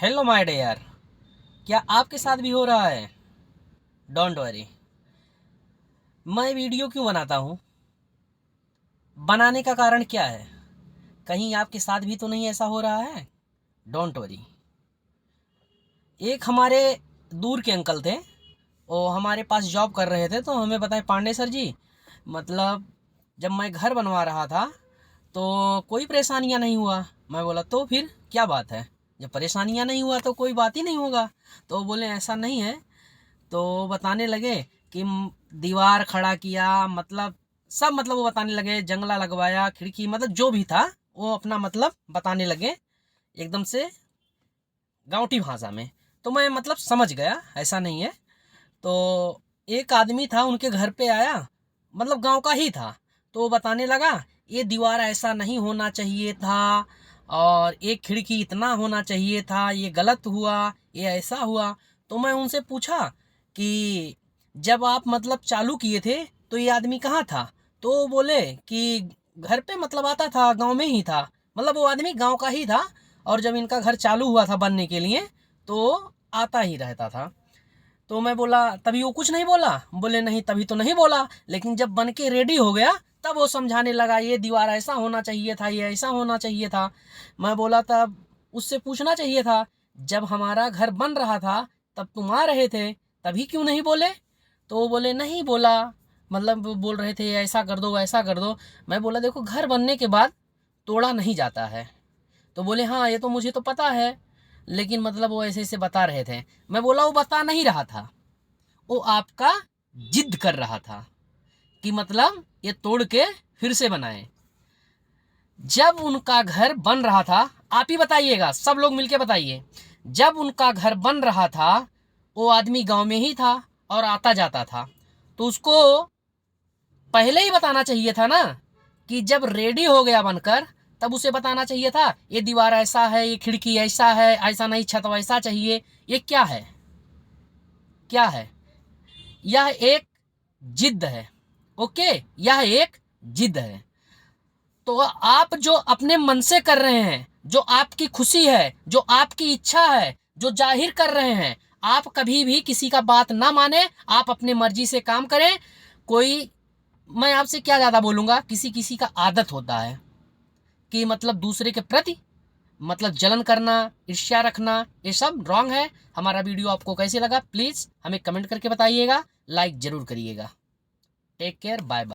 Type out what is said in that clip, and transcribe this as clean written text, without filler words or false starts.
Hello my dear, क्या आपके साथ भी हो रहा है? Don't worry. मैं वीडियो क्यों बनाता हूँ? बनाने का कारण क्या है? कहीं आपके साथ भी तो नहीं ऐसा हो रहा है? Don't worry. एक हमारे दूर के अंकल थे, वो हमारे पास जॉब कर रहे थे, तो हमें बताए पांडे सर जी, मतलब जब मैं घर बनवा रहा था तो कोई परेशानियां नहीं हुआ। मैं बोला तो फिर क्या बात है, जब परेशानियां नहीं हुआ तो कोई बात ही नहीं होगा। तो वो बोले ऐसा नहीं है। तो बताने लगे कि दीवार खड़ा किया, मतलब सब, मतलब वो बताने लगे जंगला लगवाया, खिड़की, मतलब जो भी था वो अपना मतलब बताने लगे एकदम से गांवटी भाषा में। तो मैं मतलब समझ गया ऐसा नहीं है। तो एक आदमी था उनके घर पे आया, मतलब गांव का ही था। तो वो बताने लगा ये दीवार ऐसा नहीं होना चाहिए था, और एक खिड़की इतना होना चाहिए था, ये गलत हुआ, ये ऐसा हुआ। तो मैं उनसे पूछा कि जब आप मतलब चालू किए थे तो ये आदमी कहाँ था? तो वो बोले कि घर पे मतलब आता था, गांव में ही था, मतलब वो आदमी गांव का ही था। और जब इनका घर चालू हुआ था बनने के लिए तो आता ही रहता था। तो मैं बोला तभी वो कुछ नहीं बोला? बोले नहीं तभी तो नहीं बोला, लेकिन जब बन के रेडी हो गया तब वो समझाने लगा ये दीवार ऐसा होना चाहिए था, ये ऐसा होना चाहिए था। मैं बोला तब उससे पूछना चाहिए था, जब हमारा घर बन रहा था तब तुम आ रहे थे, तभी क्यों नहीं बोले? तो वो बोले नहीं बोला, मतलब वो बोल रहे थे ऐसा कर दो वैसा कर दो। मैं बोला देखो घर बनने के बाद तोड़ा नहीं जाता है। तो बोले हाँ ये तो मुझे तो पता है, लेकिन मतलब वो ऐसे ऐसे बता रहे थे। मैं बोला वो बता नहीं रहा था, वो आपका जिद कर रहा था कि मतलब ये तोड़ के फिर से बनाए। जब उनका घर बन रहा था, आप ही बताइएगा, सब लोग मिलके बताइए, जब उनका घर बन रहा था वो आदमी गांव में ही था और आता जाता था, तो उसको पहले ही बताना चाहिए था ना, कि जब रेडी हो गया बनकर तब उसे बताना चाहिए था ये दीवार ऐसा है, ये खिड़की ऐसा है, ऐसा नहीं, छत वैसा चाहिए। ये क्या है? क्या है? यह एक जिद है। ओके, यह एक जिद है। तो आप जो अपने मन से कर रहे हैं, जो आपकी खुशी है, जो आपकी इच्छा है, जो जाहिर कर रहे हैं, आप कभी भी किसी का बात ना माने, आप अपने मर्जी से काम करें। कोई, मैं आपसे क्या ज़्यादा बोलूँगा, किसी किसी का आदत होता है कि मतलब दूसरे के प्रति मतलब जलन करना, ईर्ष्या रखना, ये सब रॉन्ग है। हमारा वीडियो आपको कैसे लगा प्लीज़ हमें कमेंट करके बताइएगा, लाइक ज़रूर करिएगा। Take care, bye bye.